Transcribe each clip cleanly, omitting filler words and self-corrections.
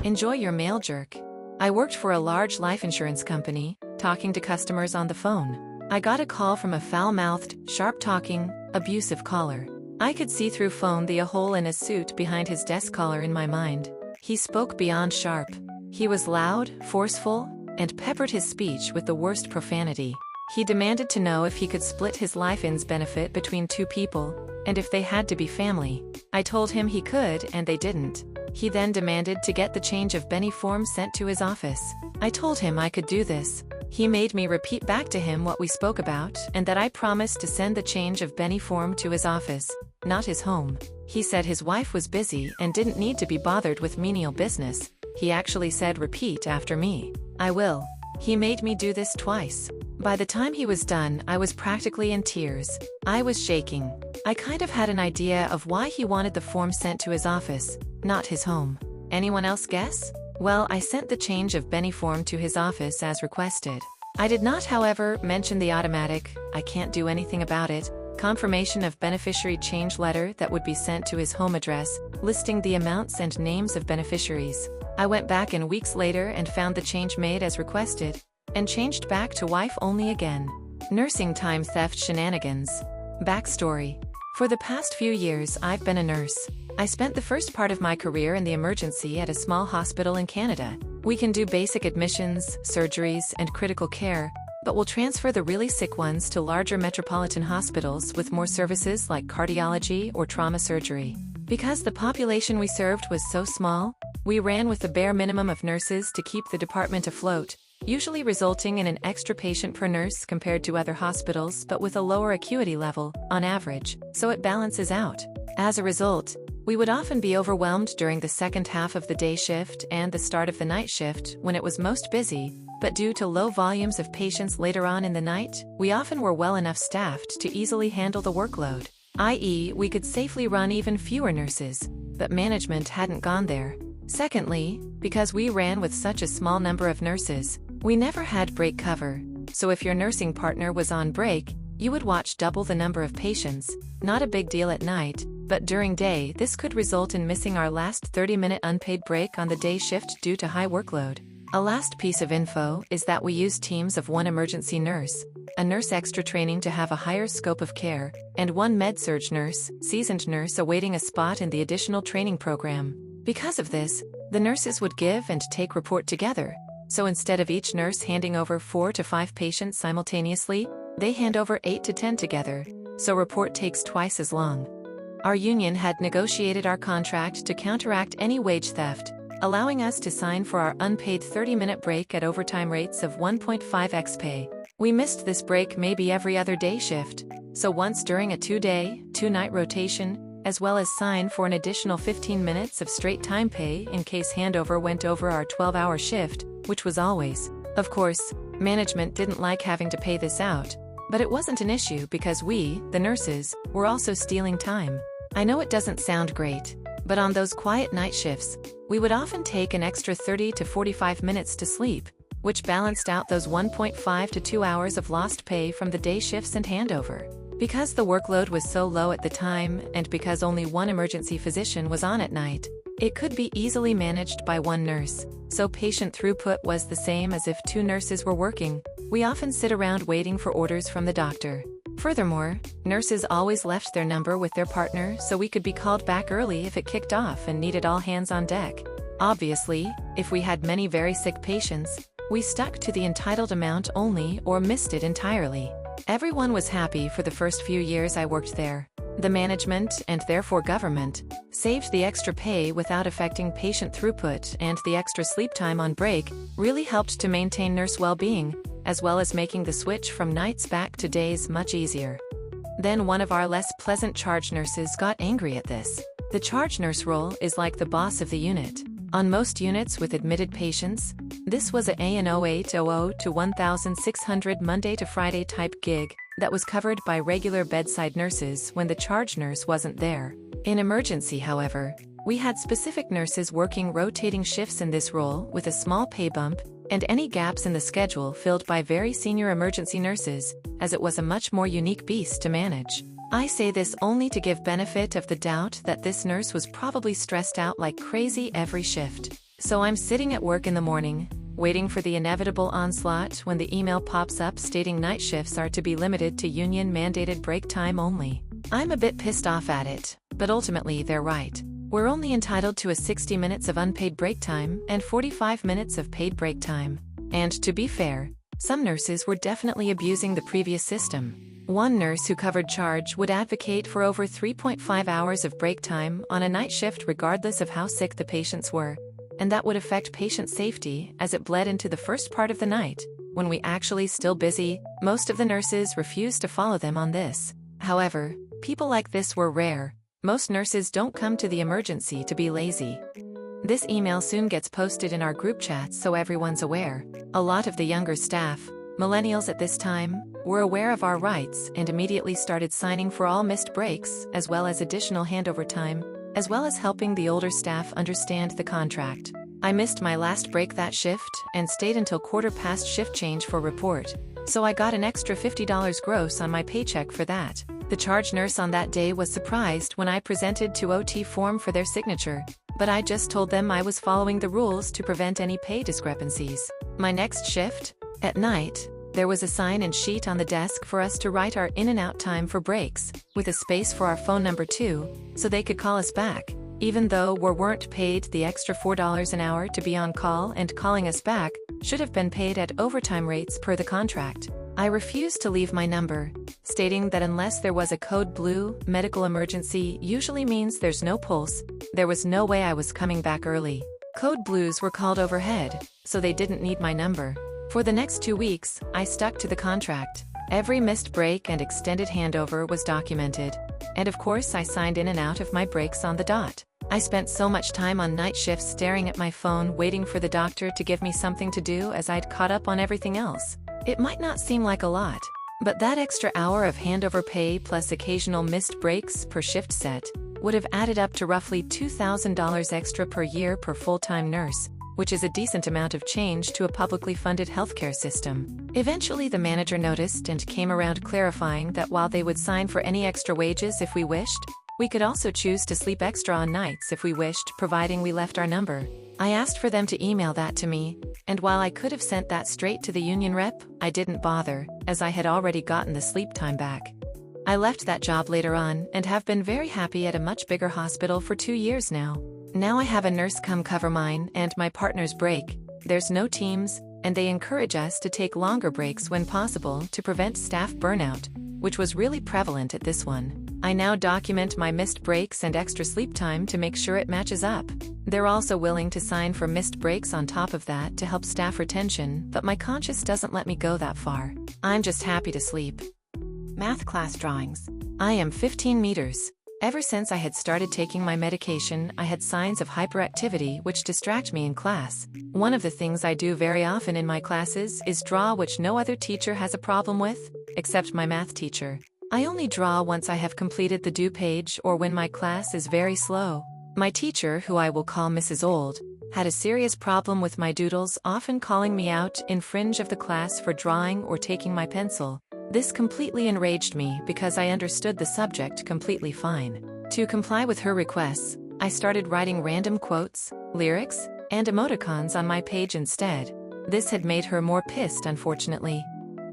Enjoy your mail jerk. I worked for a large life insurance company, talking to customers on the phone. I got a call from a foul-mouthed, sharp-talking, abusive caller. I could see through phone the hole in his suit behind his desk collar in my mind. He spoke beyond sharp. He was loud, forceful, and peppered his speech with the worst profanity. He demanded to know if he could split his life-ins benefit between two people, and if they had to be family. I told him he could and they didn't. He then demanded to get the change of Benny form sent to his office. I told him I could do this. He made me repeat back to him what we spoke about and that I promised to send the change of Benny form to his office, not his home. He said his wife was busy and didn't need to be bothered with menial business. He actually said repeat after me. I will. He made me do this twice. By the time he was done, I was practically in tears. I was shaking. I kind of had an idea of why he wanted the form sent to his office, not his home. Anyone else guess? Well, I sent the change of Benny form to his office as requested. I did not, however, mention the automatic, I can't do anything about it, confirmation of beneficiary change letter that would be sent to his home address, listing the amounts and names of beneficiaries. I went back in weeks later and found the change made as requested, and changed back to wife only again. Nursing time theft shenanigans. Backstory. For the past few years I've been a nurse. I spent the first part of my career in the emergency at a small hospital in Canada. We can do basic admissions, surgeries, and critical care, but we'll transfer the really sick ones to larger metropolitan hospitals with more services like cardiology or trauma surgery. Because the population we served was so small, we ran with the bare minimum of nurses to keep the department afloat, usually resulting in an extra patient per nurse compared to other hospitals but with a lower acuity level, on average, so it balances out. As a result, we would often be overwhelmed during the second half of the day shift and the start of the night shift when it was most busy, but due to low volumes of patients later on in the night, we often were well enough staffed to easily handle the workload. I.e., we could safely run even fewer nurses, but management hadn't gone there. Secondly, because we ran with such a small number of nurses, we never had break cover, so if your nursing partner was on break, you would watch double the number of patients. Not a big deal at night, but during day this could result in missing our last 30-minute unpaid break on the day shift due to high workload. A last piece of info is that we use teams of one emergency nurse, a nurse extra training to have a higher scope of care, and one med-surg nurse, seasoned nurse awaiting a spot in the additional training program. Because of this, the nurses would give and take report together, so instead of each nurse handing over 4 to 5 patients simultaneously, they hand over 8 to 10 together, so report takes twice as long. Our union had negotiated our contract to counteract any wage theft, allowing us to sign for our unpaid 30-minute break at overtime rates of 1.5x pay. We missed this break maybe every other day shift, so once during a 2-day, 2-night rotation, as well as sign for an additional 15 minutes of straight time pay in case handover went over our 12-hour shift, which was always. Of course, management didn't like having to pay this out, but it wasn't an issue because we, the nurses, were also stealing time. I know it doesn't sound great, but on those quiet night shifts, we would often take an extra 30 to 45 minutes to sleep, which balanced out those 1.5 to 2 hours of lost pay from the day shifts and handover. Because the workload was so low at the time and because only one emergency physician was on at night, it could be easily managed by one nurse, so patient throughput was the same as if 2 nurses were working. We often sit around waiting for orders from the doctor. Furthermore, nurses always left their number with their partner so we could be called back early if it kicked off and needed all hands on deck. Obviously, if we had many very sick patients, we stuck to the entitled amount only or missed it entirely. Everyone was happy for the first few years I worked there. The management, and therefore government, saved the extra pay without affecting patient throughput, and the extra sleep time on break really helped to maintain nurse well-being, as well as making the switch from nights back to days much easier. Then one of our less pleasant charge nurses got angry at this. The charge nurse role is like the boss of the unit. On most units with admitted patients, this was a AN 0800 to 1600 Monday to Friday type gig that was covered by regular bedside nurses when the charge nurse wasn't there. In emergency, however, we had specific nurses working rotating shifts in this role with a small pay bump, and any gaps in the schedule filled by very senior emergency nurses, as it was a much more unique beast to manage. I say this only to give benefit of the doubt that this nurse was probably stressed out like crazy every shift. So I'm sitting at work in the morning, waiting for the inevitable onslaught when the email pops up stating night shifts are to be limited to union-mandated break time only. I'm a bit pissed off at it, but ultimately they're right. We're only entitled to 60 minutes of unpaid break time and 45 minutes of paid break time. And to be fair, some nurses were definitely abusing the previous system. One nurse who covered charge would advocate for over 3.5 hours of break time on a night shift regardless of how sick the patients were, and that would affect patient safety as it bled into the first part of the night. When we actually still busy, most of the nurses refused to follow them on this. However, people like this were rare. Most nurses don't come to the emergency to be lazy. This email soon gets posted in our group chats so everyone's aware. A lot of the younger staff, millennials at this time, were aware of our rights and immediately started signing for all missed breaks as well as additional handover time, as well as helping the older staff understand the contract. I missed my last break that shift and stayed until quarter past shift change for report, so I got an extra $50 gross on my paycheck for that. The charge nurse on that day was surprised when I presented to OT form for their signature, but I just told them I was following the rules to prevent any pay discrepancies. My next shift, at night, there was a sign-in sheet on the desk for us to write our in and out time for breaks, with a space for our phone number too, so they could call us back, even though we weren't paid the extra $4 an hour to be on call, and calling us back should have been paid at overtime rates per the contract. I refused to leave my number, stating that unless there was a code blue, medical emergency usually means there's no pulse. There was no way I was coming back early. Code blues were called overhead, so they didn't need my number. For the next 2 weeks, I stuck to the contract. Every missed break and extended handover was documented. And of course I signed in and out of my breaks on the dot. I spent so much time on night shifts staring at my phone waiting for the doctor to give me something to do as I'd caught up on everything else. It might not seem like a lot, but that extra hour of handover pay plus occasional missed breaks per shift set would have added up to roughly $2,000 extra per year per full-time nurse, which is a decent amount of change to a publicly funded healthcare system. Eventually the manager noticed and came around clarifying that while they would sign for any extra wages if we wished, we could also choose to sleep extra on nights if we wished, providing we left our number. I asked for them to email that to me, and while I could have sent that straight to the union rep, I didn't bother, as I had already gotten the sleep time back. I left that job later on and have been very happy at a much bigger hospital for 2 years now. Now I have a nurse come cover mine and my partner's break. There's no teams, and they encourage us to take longer breaks when possible to prevent staff burnout, which was really prevalent at this one. I now document my missed breaks and extra sleep time to make sure it matches up. They're also willing to sign for missed breaks on top of that to help staff retention, but my conscience doesn't let me go that far. I'm just happy to sleep. Math class drawings. I am 15 meters. Ever since I had started taking my medication, I had signs of hyperactivity which distract me in class. One of the things I do very often in my classes is draw, which no other teacher has a problem with, except my math teacher. I only draw once I have completed the due page or when my class is very slow. My teacher, who I will call Mrs. Old, had a serious problem with my doodles, often calling me out in fringe of the class for drawing or taking my pencil. This completely enraged me because I understood the subject completely fine. To comply with her requests, I started writing random quotes, lyrics, and emoticons on my page instead. This had made her more pissed, unfortunately.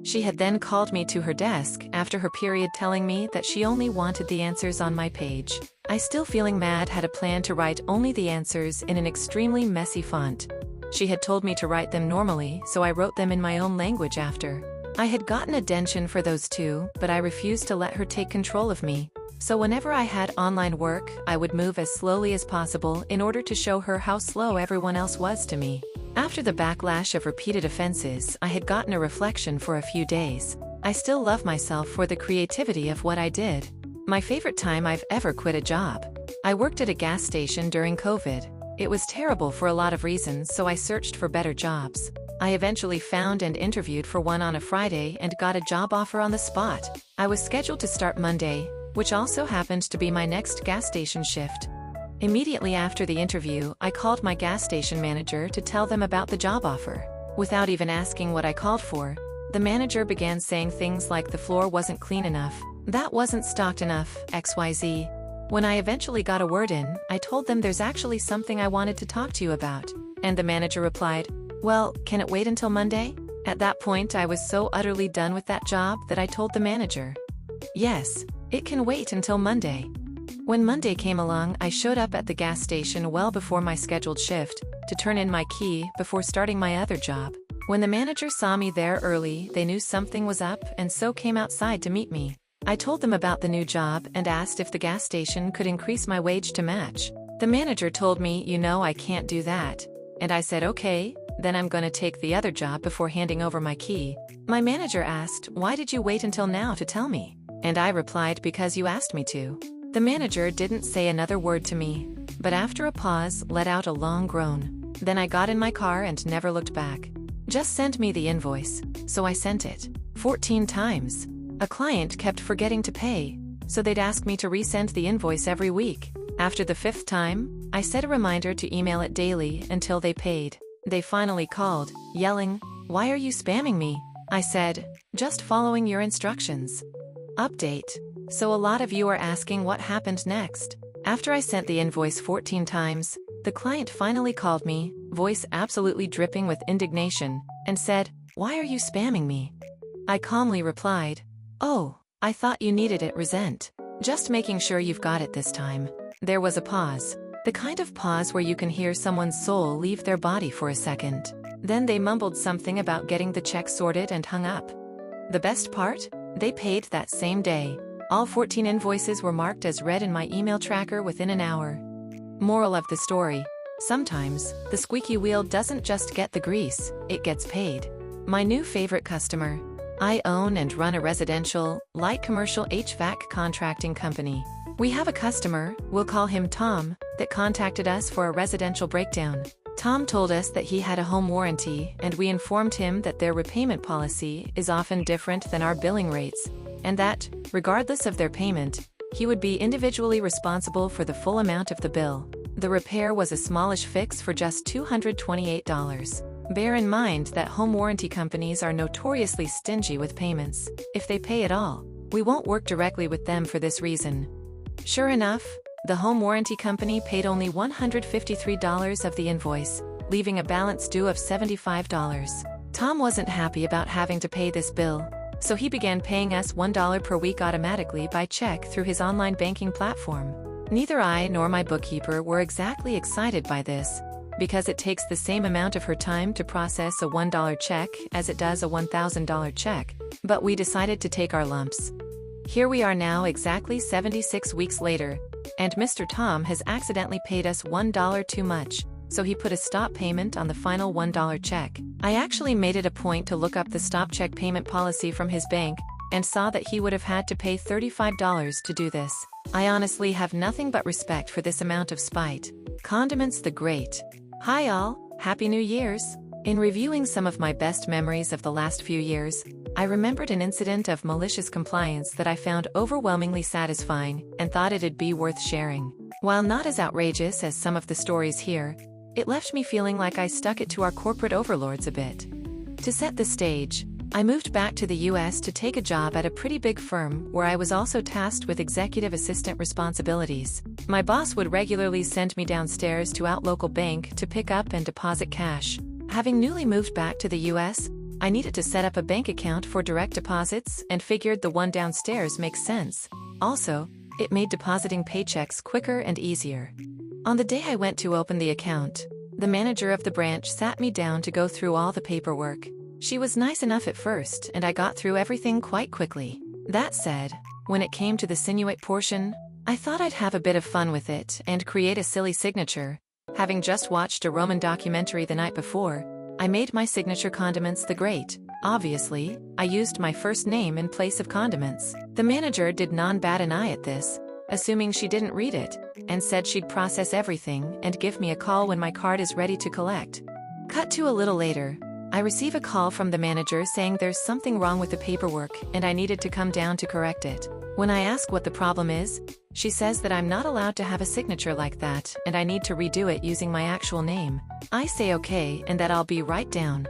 She had then called me to her desk after her period, telling me that she only wanted the answers on my page. I, still feeling mad, had a plan to write only the answers in an extremely messy font. She had told me to write them normally, so I wrote them in my own language after. I had gotten a dention for those two, but I refused to let her take control of me. So whenever I had online work, I would move as slowly as possible in order to show her how slow everyone else was to me. After the backlash of repeated offenses, I had gotten a reflection for a few days. I still love myself for the creativity of what I did. My favorite time I've ever quit a job. I worked at a gas station during COVID. It was terrible for a lot of reasons, so I searched for better jobs. I eventually found and interviewed for one on a Friday and got a job offer on the spot. I was scheduled to start Monday, which also happened to be my next gas station shift. Immediately after the interview, I called my gas station manager to tell them about the job offer. Without even asking what I called for, the manager began saying things like the floor wasn't clean enough, that wasn't stocked enough, XYZ. When I eventually got a word in, I told them there's actually something I wanted to talk to you about. And the manager replied, "Well, can it wait until Monday?" At that point, I was so utterly done with that job that I told the manager, "Yes, it can wait until Monday." When Monday came along, I showed up at the gas station well before my scheduled shift to turn in my key before starting my other job. When the manager saw me there early, they knew something was up and so came outside to meet me. I told them about the new job and asked if the gas station could increase my wage to match. The manager told me, I can't do that. And I said, okay, then I'm gonna take the other job before handing over my key. My manager asked, "Why did you wait until now to tell me?" And I replied, "Because you asked me to." The manager didn't say another word to me, but after a pause, let out a long groan. Then I got in my car and never looked back. "Just send me the invoice." So I sent it 14 times. A client kept forgetting to pay, so they'd ask me to resend the invoice every week. After the 5th time, I set a reminder to email it daily until they paid. They finally called, yelling, "Why are you spamming me?" I said, "Just following your instructions." Update. So a lot of you are asking what happened next. After I sent the invoice 14 times, the client finally called me, voice absolutely dripping with indignation, and said, "Why are you spamming me?" I calmly replied, "Oh, I thought you needed it resent. Just making sure you've got it this time." There was a pause. The kind of pause where you can hear someone's soul leave their body for a second. Then they mumbled something about getting the check sorted and hung up. The best part? They paid that same day. All 14 invoices were marked as read in my email tracker within an hour. Moral of the story: sometimes, the squeaky wheel doesn't just get the grease, it gets paid. My new favorite customer. I own and run a residential, light commercial HVAC contracting company. We have a customer, we'll call him Tom, that contacted us for a residential breakdown. Tom told us that he had a home warranty, and we informed him that their repayment policy is often different than our billing rates, and that, regardless of their payment, he would be individually responsible for the full amount of the bill. The repair was a smallish fix for just $228. Bear in mind that home warranty companies are notoriously stingy with payments. If they pay at all, we won't work directly with them for this reason. Sure enough, the home warranty company paid only $153 of the invoice, leaving a balance due of $75. Tom wasn't happy about having to pay this bill, so he began paying us $1 per week automatically by check through his online banking platform. Neither I nor my bookkeeper were exactly excited by this, because it takes the same amount of her time to process a $1 check as it does a $1,000 check, but we decided to take our lumps. Here we are now exactly 76 weeks later, and Mr. Tom has accidentally paid us $1 too much, so he put a stop payment on the final $1 check. I actually made it a point to look up the stop check payment policy from his bank, and saw that he would have had to pay $35 to do this. I honestly have nothing but respect for this amount of spite. Condiments the Great. Hi all, Happy New Year's! In reviewing some of my best memories of the last few years, I remembered an incident of malicious compliance that I found overwhelmingly satisfying and thought it'd be worth sharing. While not as outrageous as some of the stories here, it left me feeling like I stuck it to our corporate overlords a bit. To set the stage, I moved back to the US to take a job at a pretty big firm where I was also tasked with executive assistant responsibilities. My boss would regularly send me downstairs to our local bank to pick up and deposit cash. Having newly moved back to the US, I needed to set up a bank account for direct deposits and figured the one downstairs makes sense. Also, it made depositing paychecks quicker and easier. On the day I went to open the account, the manager of the branch sat me down to go through all the paperwork. She was nice enough at first, and I got through everything quite quickly. That said, when it came to the sinuate portion, I thought I'd have a bit of fun with it and create a silly signature. Having just watched a Roman documentary the night before, I made my signature Condiments the Great. Obviously, I used my first name in place of condiments. The manager did not bat an eye at this, assuming she didn't read it, and said she'd process everything and give me a call when my card is ready to collect. Cut to a little later, I receive a call from the manager saying there's something wrong with the paperwork and I needed to come down to correct it. When I ask what the problem is, she says that I'm not allowed to have a signature like that and I need to redo it using my actual name. I say okay and that I'll be right down.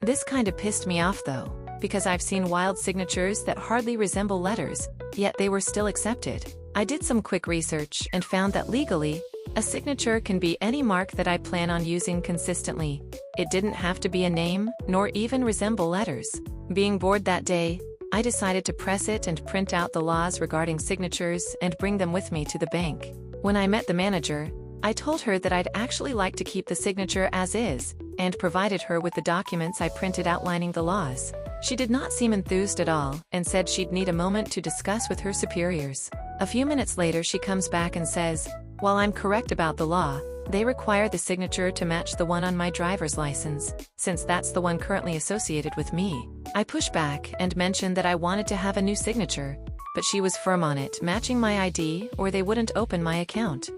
This kinda pissed me off though, because I've seen wild signatures that hardly resemble letters, yet they were still accepted. I did some quick research and found that legally, A signature can be any mark that I plan on using consistently. It didn't have to be a name, nor even resemble letters. Being bored that day, I decided to press it and print out the laws regarding signatures and bring them with me to the bank. When I met the manager, I told her that I'd actually like to keep the signature as is, and provided her with the documents I printed outlining the laws. She did not seem enthused at all, and said she'd need a moment to discuss with her superiors. A few minutes later she comes back and says, "While I'm correct about the law, they require the signature to match the one on my driver's license, since that's the one currently associated with me." I pushed back and mentioned that I wanted to have a new signature, but she was firm on it matching my ID or they wouldn't open my account.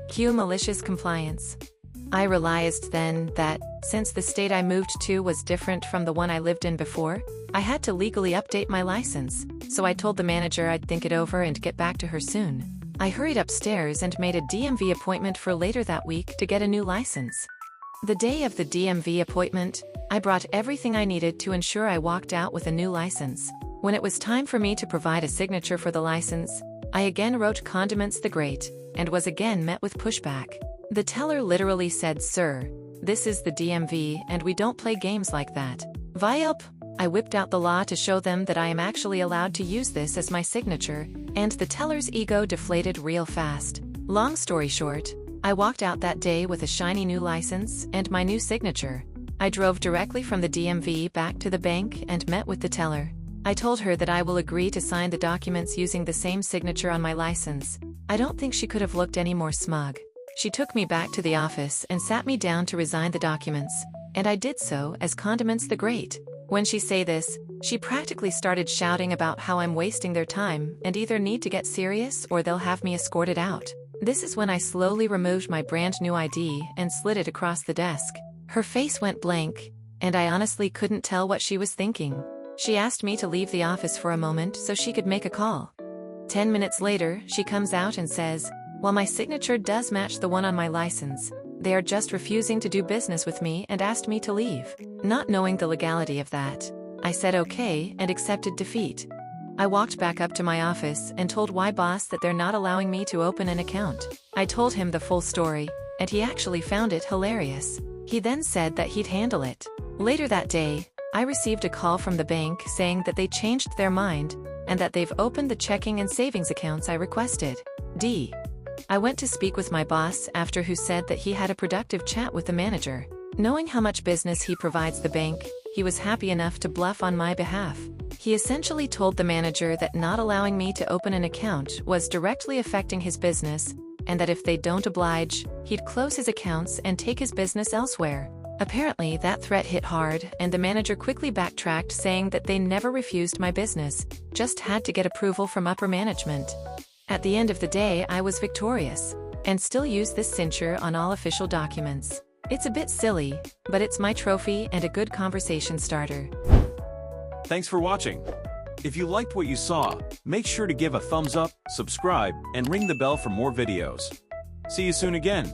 Cue malicious compliance. I realized then that, since the state I moved to was different from the one I lived in before, I had to legally update my license, so I told the manager I'd think it over and get back to her soon. I hurried upstairs and made a DMV appointment for later that week to get a new license. The day of the DMV appointment, I brought everything I needed to ensure I walked out with a new license. When it was time for me to provide a signature for the license, I again wrote Condiments the Great, and was again met with pushback. The teller literally said, "Sir, this is the DMV and we don't play games like that." Yup! I whipped out the law to show them that I am actually allowed to use this as my signature, and the teller's ego deflated real fast. Long story short, I walked out that day with a shiny new license and my new signature. I drove directly from the DMV back to the bank and met with the teller. I told her that I will agree to sign the documents using the same signature on my license. I don't think she could have looked any more smug. She took me back to the office and sat me down to resign the documents, and I did so as Condiments the Great. When she say this, she practically started shouting about how I'm wasting their time and either need to get serious or they'll have me escorted out. This is when I slowly removed my brand new ID and slid it across the desk. Her face went blank, and I honestly couldn't tell what she was thinking. She asked me to leave the office for a moment so she could make a call. 10 minutes later, she comes out and says, "While my signature does match the one on my license, they are just refusing to do business with me and asked me to leave." Not knowing the legality of that, I said okay and accepted defeat. I walked back up to my office and told my boss that they're not allowing me to open an account. I told him the full story, and he actually found it hilarious. He then said that he'd handle it. Later that day, I received a call from the bank saying that they changed their mind, and that they've opened the checking and savings accounts I requested. I went to speak with my boss after, who said that he had a productive chat with the manager. Knowing how much business he provides the bank, he was happy enough to bluff on my behalf. He essentially told the manager that not allowing me to open an account was directly affecting his business, and that if they don't oblige, he'd close his accounts and take his business elsewhere. Apparently that threat hit hard, and the manager quickly backtracked, saying that they never refused my business, just had to get approval from upper management. At the end of the day, I was victorious, and still use this signature on all official documents. It's a bit silly, but it's my trophy and a good conversation starter. Thanks for watching. If you liked what you saw, make sure to give a thumbs up, subscribe, and ring the bell for more videos. See you soon again.